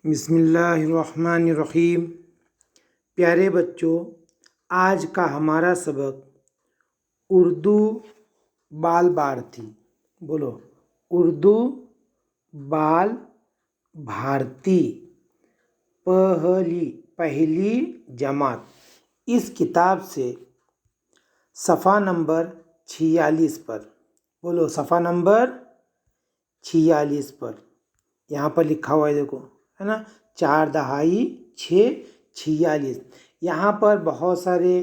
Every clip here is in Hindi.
बिस्मिल्लाहिर्रहमानिर्रहीम। प्यारे बच्चों, आज का हमारा सबक उर्दू बाल भारती। बोलो, उर्दू बाल भारती पहली जमात। इस किताब से सफ़ा नंबर 46 पर, बोलो सफ़ा नंबर 46 पर यहाँ पर लिखा हुआ है, देखो है ना, 4 दहाई 6 46। यहाँ पर बहुत सारे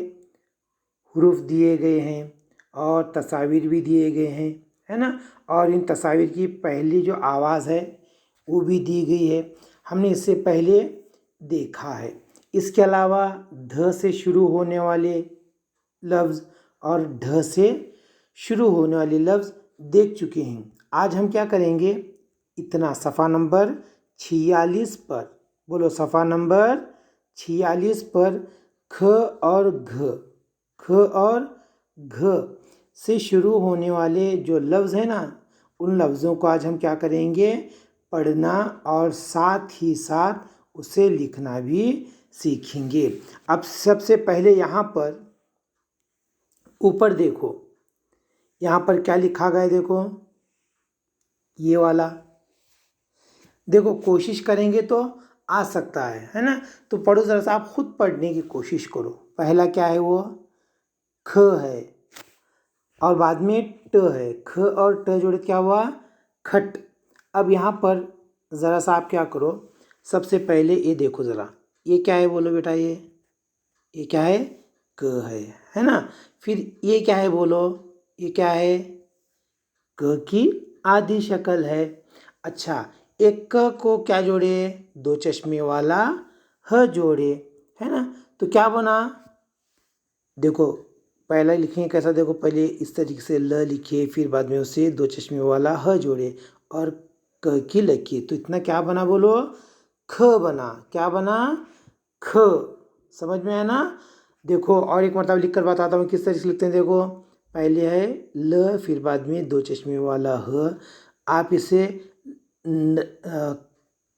हुरूफ दिए गए हैं और तस्वीर भी दिए गए हैं, है ना। और इन तस्वीर की पहली जो आवाज़ है वो भी दी गई है, हमने इससे पहले देखा है। इसके अलावा ध से शुरू होने वाले लफ्ज़ और ढ से शुरू होने वाले लफ्ज़ देख चुके हैं। आज हम क्या करेंगे, इतना सफ़ा नंबर 46 पर, बोलो सफ़ा नंबर 46 पर ख और घ से शुरू होने वाले जो लफ्ज़ हैं ना, उन लफ्ज़ों को आज हम क्या करेंगे, पढ़ना और साथ ही साथ उसे लिखना भी सीखेंगे। अब सबसे पहले यहाँ पर ऊपर देखो, यहाँ पर क्या लिखा गया है, देखो ये वाला। देखो, कोशिश करेंगे तो आ सकता है ना। तो पढ़ो ज़रा सा, आप खुद पढ़ने की कोशिश करो। पहला क्या है, वो ख है और बाद में ट है। ख और ट जोड़े क्या हुआ, खट। अब यहाँ पर ज़रा सा आप क्या करो, सबसे पहले ये देखो ज़रा, ये क्या है, बोलो बेटा, ये क्या है, क है ना। फिर ये क्या है, बोलो, ये क्या है, क की आधी शक्ल है। अच्छा, एक क को क्या जोड़े, 2 चश्मे वाला ह जोड़े, है ना। तो क्या बना, देखो पहला लिखेंगे कैसा, देखो पहले इस तरीके से ल लिखे, फिर बाद में उसे 2 चश्मे वाला ह जोड़े और क की लकीर, तो इतना क्या बना, बोलो ख बना। क्या बना, ख। समझ में आया ना। देखो और एक मरतबा लिख कर बताता हूँ किस तरीके से लिखते हैं। देखो, पहले है ल, फिर बाद में 2 चश्मे वाला ह। आप इसे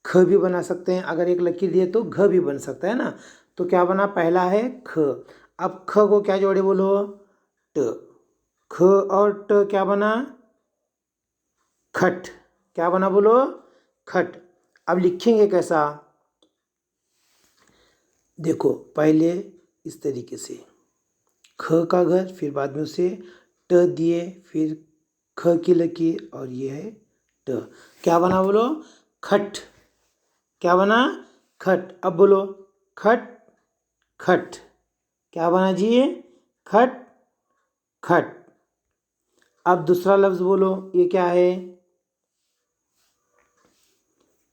ख भी बना सकते हैं, अगर एक लकीर दिए तो घ भी बन सकता है ना। तो क्या बना, पहला है ख। अब ख को क्या जोड़े, बोलो ट। ख और ट क्या बना, खट। क्या बना, बोलो खट। अब लिखेंगे कैसा, देखो पहले इस तरीके से ख का घर, फिर बाद में उसे ट दिए, फिर ख की लकीर और ये है ट। क्या बना, बोलो खट। क्या बना, खट। अब बोलो खट खट। क्या बना जी, खट खट। अब दूसरा लफ्ज़ बोलो, ये क्या है,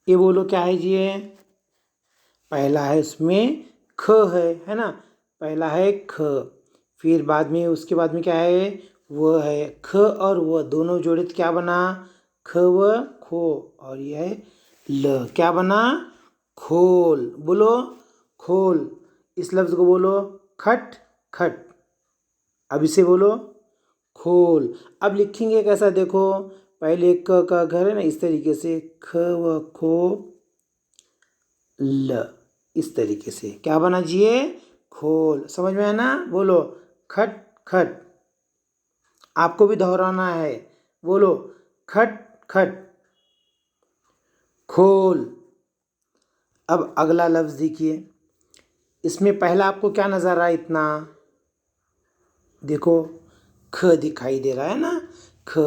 ये बोलो क्या है जी, ये पहला है, उसमें ख है ना। पहला है ख, फिर बाद में उसके बाद में क्या है, वो है। ख और वो दोनों जोड़े तो क्या बना, ख व खो, और ये है ल। क्या बना, खोल। बोलो खोल। इस लफ्ज़ को बोलो खट खट। अब इसे बोलो खोल। अब लिखेंगे कैसा, देखो पहले क का घर है ना, इस तरीके से ख व खो ल, इस तरीके से क्या बना जी, खोल। समझ में आया ना। बोलो खट खट। आपको भी दोहराना है, बोलो खट खट खोल। अब अगला लफ्ज़ देखिए, इसमें पहला आपको क्या नज़र आया, इतना देखो ख दिखाई दे रहा है ना, ख।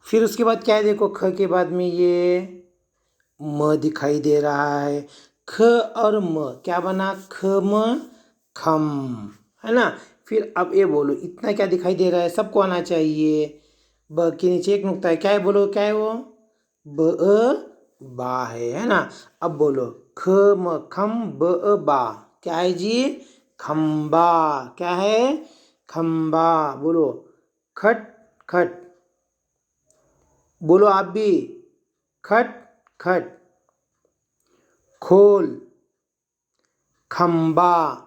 फिर उसके बाद क्या है, देखो ख के बाद में ये म दिखाई दे रहा है। ख और म क्या बना, ख म खम, है ना। फिर अब ये बोलो, इतना क्या दिखाई दे रहा है, सबको आना चाहिए। ब के नीचे एक नुक्ता है, क्या है, बोलो क्या है वो, ब बा है ना। अब बोलो ख म खम ब बा, क्या है जी, खम्बा। क्या है, खम्बा। बोलो खट खट। बोलो आप भी खट खट। खोल, खम्बा।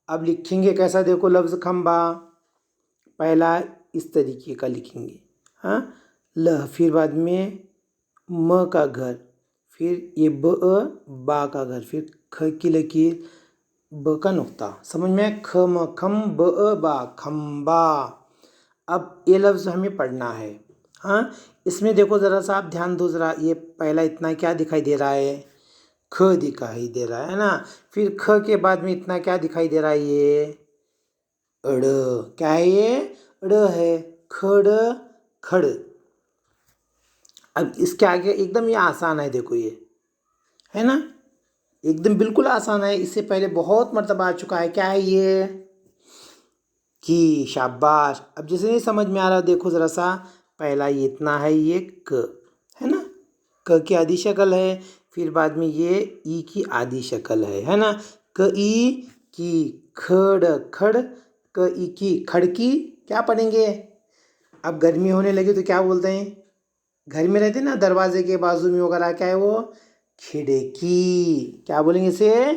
अब लिखेंगे कैसा, देखो लफ्ज़ खम्बा, पहला इस तरीके का लिखेंगे, हाँ ल, फिर बाद में म का घर, फिर ये बा का घर, फिर ख की लकीर, ब का नुक्ता। समझ में? ख म खम बा खम्बा। अब ये लफ्ज़ हमें पढ़ना है। हाँ, इसमें देखो ज़रा सा, आप ध्यान दो ज़रा। ये पहला इतना क्या दिखाई दे रहा है? ख दिखाई दे रहा है ना। फिर ख के बाद में इतना क्या दिखाई दे रहा है? ये अड़। क्या है ये? अड़ है। खड़ खड़। अब इसके आगे एकदम ये आसान है, देखो ये है ना, एकदम बिल्कुल आसान है। इससे पहले बहुत मर्तबा आ चुका है। क्या है ये? की। शाबाश। अब जैसे नहीं समझ में आ रहा, देखो ज़रा सा, पहला ये इतना है, ये क है ना, क की आधी शक्ल है। फिर बाद में ये ई की आधी शक्ल है ना। क ई की खड़ खड़, क ई की खड़की। क्या पढ़ेंगे? अब गर्मी होने लगी तो क्या बोलते हैं? घर में रहते ना, दरवाजे के बाजू में वगैरह, क्या है वो? खिड़की। क्या बोलेंगे इसे?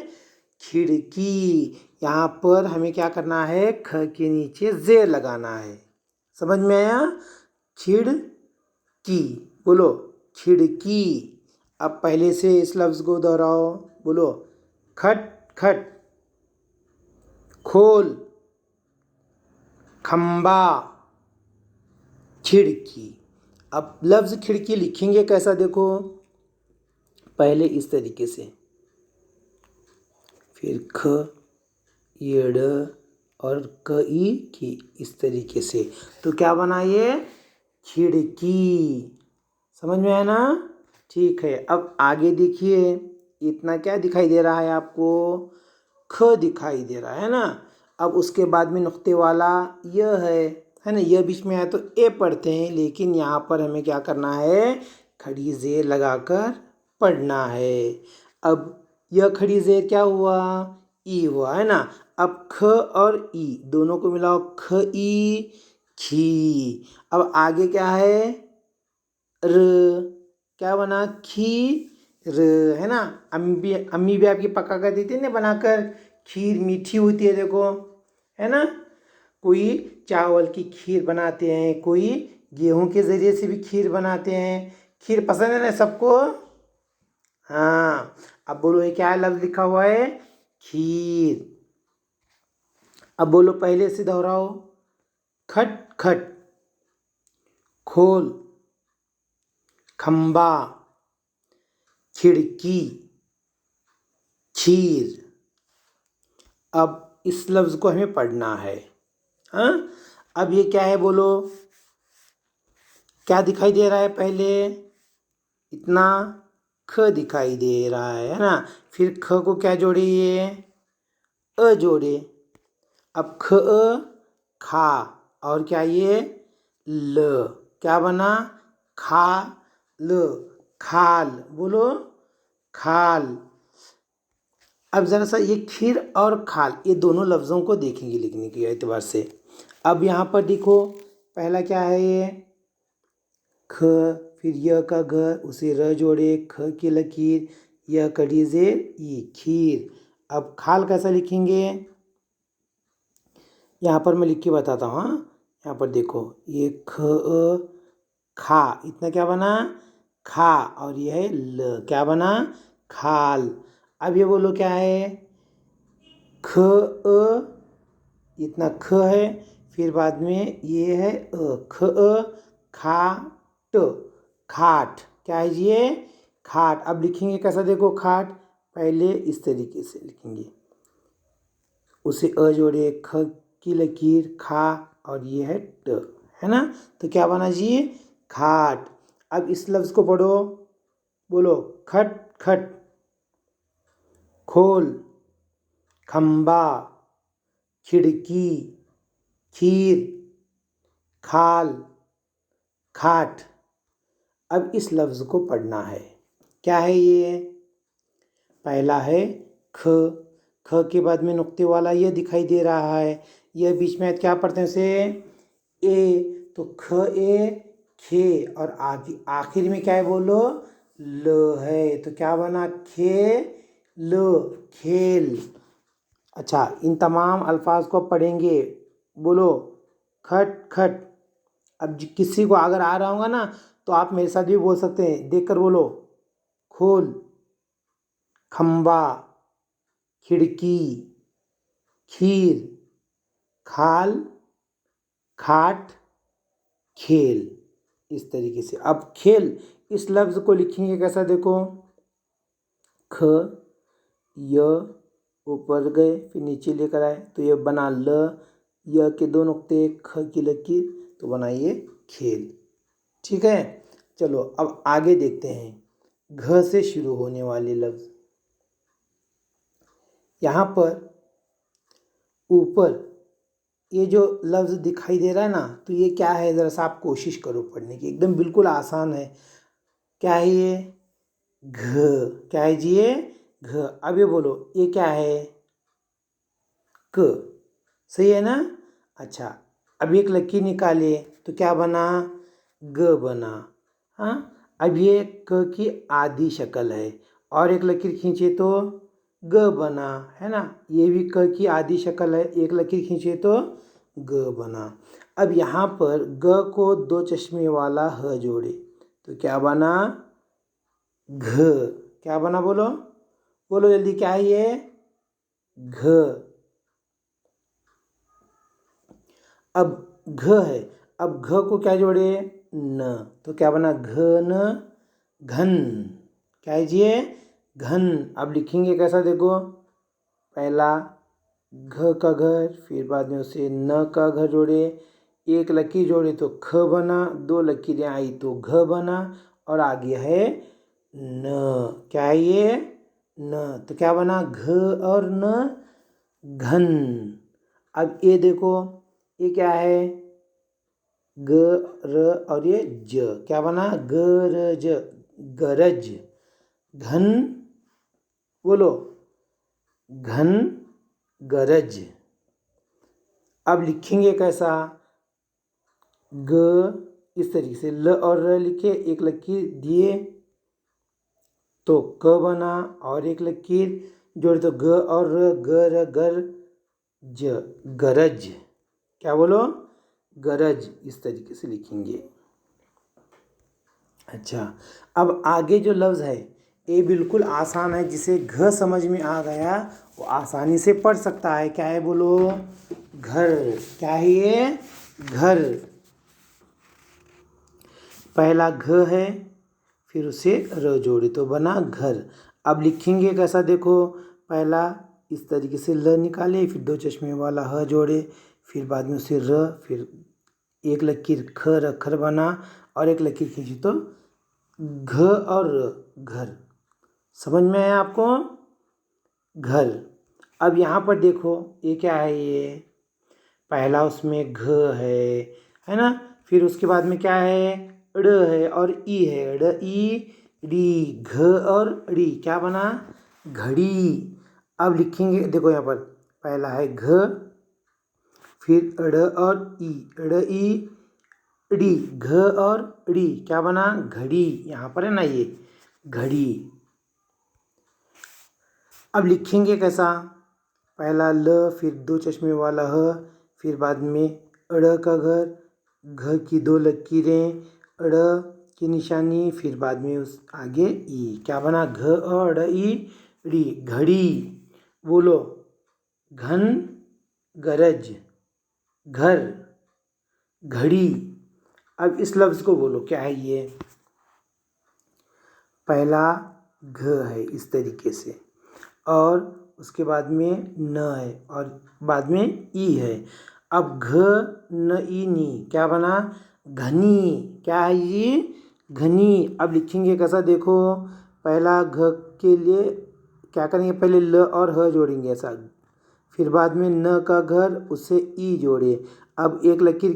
खिड़की। यहाँ पर हमें क्या करना है? ख के नीचे जेर लगाना है। समझ में आया? खिड़की। बोलो खिड़की। अब पहले से इस लफ्ज़ को दोहराओ। बोलो खट खट, खोल, खम्बा, खिड़की। अब लफ्ज़ खिड़की लिखेंगे कैसा? देखो, पहले इस तरीके से, फिर ख, ये ड और क ई की, इस तरीके से। तो क्या बना ये? खिड़की। समझ में आया ना? ठीक है। अब आगे देखिए, इतना क्या दिखाई दे रहा है आपको? ख दिखाई दे रहा है ना। अब उसके बाद में नुक्ते वाला यह है ना, यह बीच में आया तो ए पढ़ते हैं, लेकिन यहाँ पर हमें क्या करना है? खड़ी जेर लगाकर पढ़ना है। अब यह खड़ी जेर क्या हुआ? ई हुआ, है ना। अब ख और ई दोनों को मिलाओ, ख ई खी। अब आगे क्या है? र। क्या बना? खीर, है ना। अम्मी भी आपकी पका कर देती है ना बनाकर। खीर मीठी होती है, देखो, है ना। कोई चावल की खीर बनाते हैं, कोई गेहूं के ज़रिए से भी खीर बनाते हैं। खीर पसंद है ना सबको? हाँ। अब बोलो, ये क्या लफ्ज़ लिखा हुआ है? खीर। अब बोलो, पहले से दोहराओ। खट खट, खोल, खम्बा, खिड़की, खीर। अब इस लफ्ज़ को हमें पढ़ना है। हाँ, अब ये क्या है? बोलो, क्या दिखाई दे रहा है? पहले इतना ख दिखाई दे रहा है ना। फिर ख को क्या जोड़े? ये अ जोड़े। अब ख खा, और क्या ये? ल। क्या बना? खा ल, खाल। बोलो खाल। अब ज़रा सा ये खीर और खाल, ये दोनों लफ्ज़ों को देखेंगे लिखने के एतबार से। अब यहाँ पर देखो, पहला क्या है? ये ख, फिर य का घ, उसे र जोड़े, ख की लकीर, यह कड़ी जेर ई, खीर। अब खाल कैसा लिखेंगे? यहाँ पर मैं लिख के बताता हूँ। हाँ, यहाँ पर देखो, ये ख खा, इतना क्या बना? खा। और ये है ल, क्या बना? खाल। अब ये बोलो क्या है? ख इतना ख है, फिर बाद में ये है ख खा ट, खाट। क्या है जी? ये खाट। अब लिखेंगे कैसा? देखो, खाट पहले इस तरीके से लिखेंगे, उसे अ जोड़े, ख की लकीर, खा, और ये है ट, है ना। तो क्या बना जी? खाट। अब इस लफ्ज़ को पढ़ो। बोलो खट खट, खोल, खम्बा, खिड़की, खीर, खाल, खाट। अब इस लफ्ज़ को पढ़ना है। क्या है ये? पहला है ख, ख के बाद में नुक्ते वाला यह दिखाई दे रहा है। यह बीच में क्या पढ़ते हैं उसे? ए। तो ख ए खे, और आखिर में क्या है? बोलो ल है। तो क्या बना? खे ल, खेल। अच्छा, इन तमाम अल्फाज को पढ़ेंगे। बोलो खट खट। अब किसी को अगर आ रहा होगा ना, तो आप मेरे साथ भी बोल सकते हैं, देखकर बोलो खोल, खंबा, खिड़की, खीर, खाल, खाट, खेल। इस तरीके से। अब खेल इस लफ्ज़ को लिखेंगे कैसा, देखो, ख, य, ऊपर गए फिर नीचे लेकर आए तो ये बना ल, य के दो नुक्ते, ख की लकीर, तो बनाइए खेल। ठीक है, चलो अब आगे देखते हैं घ से शुरू होने वाले लफ्ज़। यहाँ पर ऊपर ये जो लफ्ज़ दिखाई दे रहा है ना, तो ये क्या है, ज़रा सा आप कोशिश करो पढ़ने की, एकदम बिल्कुल आसान है। क्या है ये, घ। क्या है जी ये, घ। अब ये बोलो ये क्या है, क। सही है ना। अच्छा, अब एक लकीर निकाले तो क्या बना, ग बना। हाँ, अब ये क की आधी शक्ल है और एक लकीर खींचे तो ग बना, है ना। ये भी क की आधी शक्ल है, एक लकीर खींचे तो ग बना। अब यहाँ पर ग को दो चश्मे वाला ह जोड़े तो क्या बना, घ। क्या बना, बोलो बोलो जल्दी, क्या है ये, घ। अब घ है, अब घ को क्या जोड़े, न, तो क्या बना, घन, घन। क्या है जी, घन। अब लिखेंगे कैसा, देखो, पहला घ का घर, फिर बाद में उसे न का घर जोड़े, एक लकीर जोड़े तो ख बना, दो लकीरें आई तो घ बना, और आगे है न। क्या है ये, न, तो क्या बना, घ और न, घन। अब ये देखो, ये क्या है, ग, र और ये ज, क्या बना, गरज, गरज। घन, बोलो, घन, गरज। अब लिखेंगे कैसा, ग इस तरीके से, ल और र लिखे, एक लकीर दिए तो क बना, और एक लकीर जोड़े तो ग और र, गर, गर, ज, गरज। क्या बोलो, गरज। इस तरीके से लिखेंगे। अच्छा, अब आगे जो लफ्ज़ है ये बिल्कुल आसान है, जिसे घ समझ में आ गया वो आसानी से पढ़ सकता है। क्या है, बोलो, घर। क्या है ये, घर। पहला घ है, फिर उसे र जोड़े तो बना घर। अब लिखेंगे कैसा, देखो, पहला इस तरीके से ल निकाले, फिर दो चश्मे वाला ह जोड़े, फिर बाद में उसे र, फिर एक लकीर ख, रखर बना, और एक लकीर खींची तो घ और र, घर। समझ में आया आपको, घर। अब यहाँ पर देखो ये क्या है, ये पहला उसमें घ है ना, फिर उसके बाद में क्या है, ड़ है और ई है, ड़ ई डी, घ और ड़ी, क्या बना, घड़ी। अब लिखेंगे, देखो यहाँ पर पहला है घ, फिर ड़ और ई, ड़ ई डी, घ और ड़ी, क्या बना, घड़ी। यहाँ पर है ना ये घड़ी। अब लिखेंगे कैसा, पहला ल, फिर दो चश्मे वाला ह, फिर बाद में ड़ का घर, घ की दो लकीरें, ड़ की निशानी, फिर बाद में उस आगे ई, क्या बना, घ और ड़ ई ड़ी, घड़ी। बोलो, घन, गरज, घर, घड़ी। अब इस लफ्ज़ को बोलो, क्या है ये, पहला घ है इस तरीके से, और उसके बाद में न है, और बाद में ई है। अब घ, न, ई, नी, क्या बना, घनी। क्या है ये, घनी। अब लिखेंगे कैसा, देखो, पहला घ के लिए क्या करेंगे, पहले ल और ह जोड़ेंगे ऐसा, फिर बाद में न का घर, उससे ई जोड़े। अब एक लकीर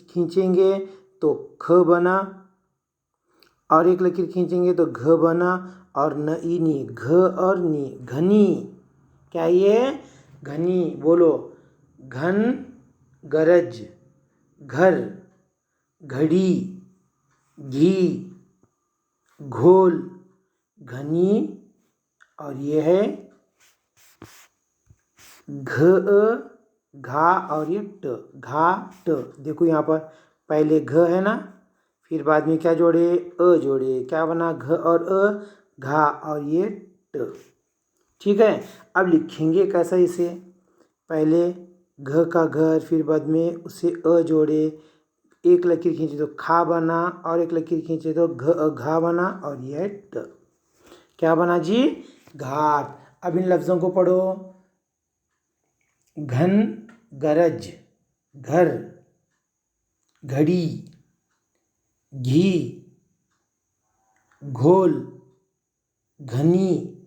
खींचेंगे तो ख बना, और एक लकीर खींचेंगे तो घ बना, और न, ई, नी, घ और नी, घनी। क्या ये, घनी। बोलो, घन, गरज, घर, घड़ी, घी, घोल, घनी, और ये है घ, घा, और ये ट, घाट। देखो यहाँ पर पहले घ है ना, फिर बाद में क्या जोड़े, अ जोड़े, क्या बना, घ और अ, घा और ये ट। ठीक है, अब लिखेंगे कैसा इसे। पहले घ का घर, फिर बाद में उसे अ जोड़े, एक लकीर खींचे तो खा बना और एक लकीर खींचे तो घा बना और यह ट। क्या बना जी? घाट। अब इन लफ्ज़ों को पढ़ो। घन, गरज, घर, घड़ी, घी, घोल, घनी,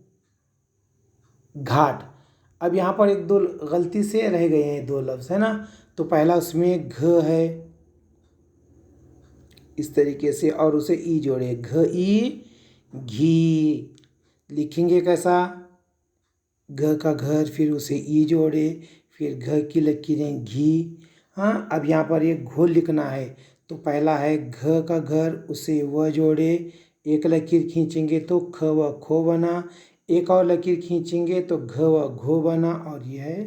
घाट। अब यहाँ पर एक दो गलती से रह गए हैं, दो लफ्ज़ है ना। तो पहला उसमें घ है इस तरीके से और उसे ई जोड़े, घ ई घी। लिखेंगे कैसा? घ का घर, फिर उसे ई जोड़े, फिर घ की लकीरें घी। हाँ, अब यहाँ पर एक घोल लिखना है। तो पहला है घ का घर, उसे व जोड़े, एक लकीर खींचेंगे तो ख व खो बना, एक और लकीर खींचेंगे तो घ व घो बना और यह है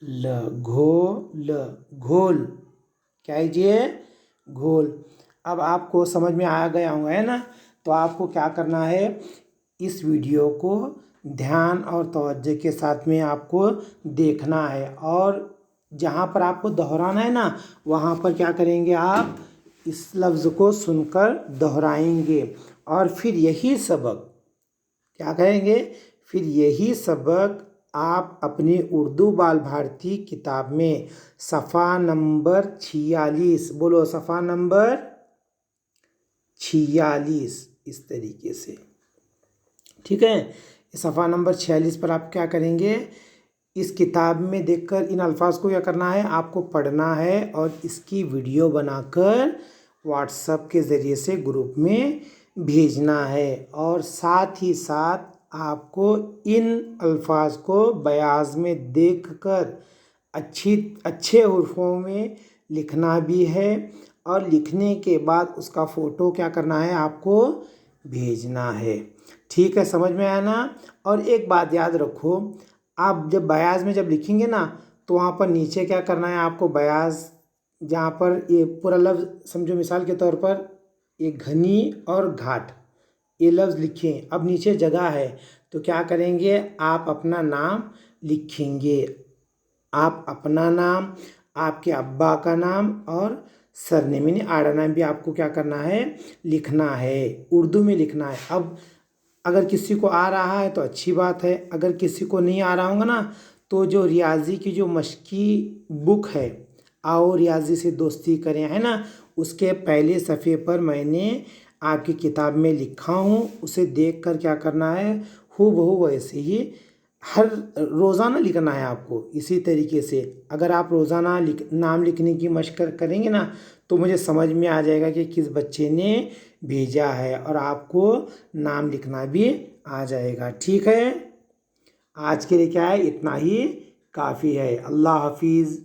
ल, घो ल, घोल। क्या है ये? घोल। अब आपको समझ में आ गया होगा है ना। तो आपको क्या करना है, इस वीडियो को ध्यान और तवज्जो के साथ में आपको देखना है और जहाँ पर आपको दोहराना है ना, वहाँ पर क्या करेंगे, आप इस लफ्ज़ को सुनकर दोहराएंगे और फिर यही सबक क्या करेंगे, फिर यही सबक आप अपनी उर्दू बाल भारती किताब में सफ़ा नंबर 46, बोलो सफ़ा नंबर 46, इस तरीके से। ठीक है, सफ़ा नंबर 46 पर आप क्या करेंगे, इस किताब में देखकर इन अल्फाज को क्या करना है, आपको पढ़ना है और इसकी वीडियो बनाकर व्हाट्सएप के ज़रिए से ग्रुप में भेजना है। और साथ ही साथ आपको इन अल्फाज को बयाज में देखकर अच्छे हुर्फों में लिखना भी है और लिखने के बाद उसका फ़ोटो क्या करना है, आपको भेजना है। ठीक है, समझ में आया ना। और एक बात याद रखो, आप जब बयाज में जब लिखेंगे ना, तो वहाँ पर नीचे क्या करना है आपको, बयाज जहाँ पर ये पूरा लफ्ज़ समझो, मिसाल के तौर पर ये घनी और घाट ये लफ्ज़ लिखें। अब नीचे जगह है तो क्या करेंगे, आप अपना नाम लिखेंगे, आप अपना नाम, आपके अब्बा का नाम और सरनेम यानी आड़ा नाम भी आपको क्या करना है, लिखना है, उर्दू में लिखना है। अब अगर किसी को आ रहा है तो अच्छी बात है, अगर किसी को नहीं आ रहा होगा ना, तो जो रियाजी की जो मशकी बुक है, आओ रियाजी से दोस्ती करें, है ना, उसके पहले सफ़े पर मैंने आपकी किताब में लिखा हूँ, उसे देखकर क्या करना है, हूबहू वैसे ही हर रोज़ाना लिखना है आपको। इसी तरीके से अगर आप रोज़ाना नाम लिखने की मशक करेंगे ना, तो मुझे समझ में आ जाएगा कि किस बच्चे ने भेजा है और आपको नाम लिखना भी आ जाएगा। ठीक है, आज के लिए क्या है, इतना ही काफ़ी है। अल्लाह हाफिज़।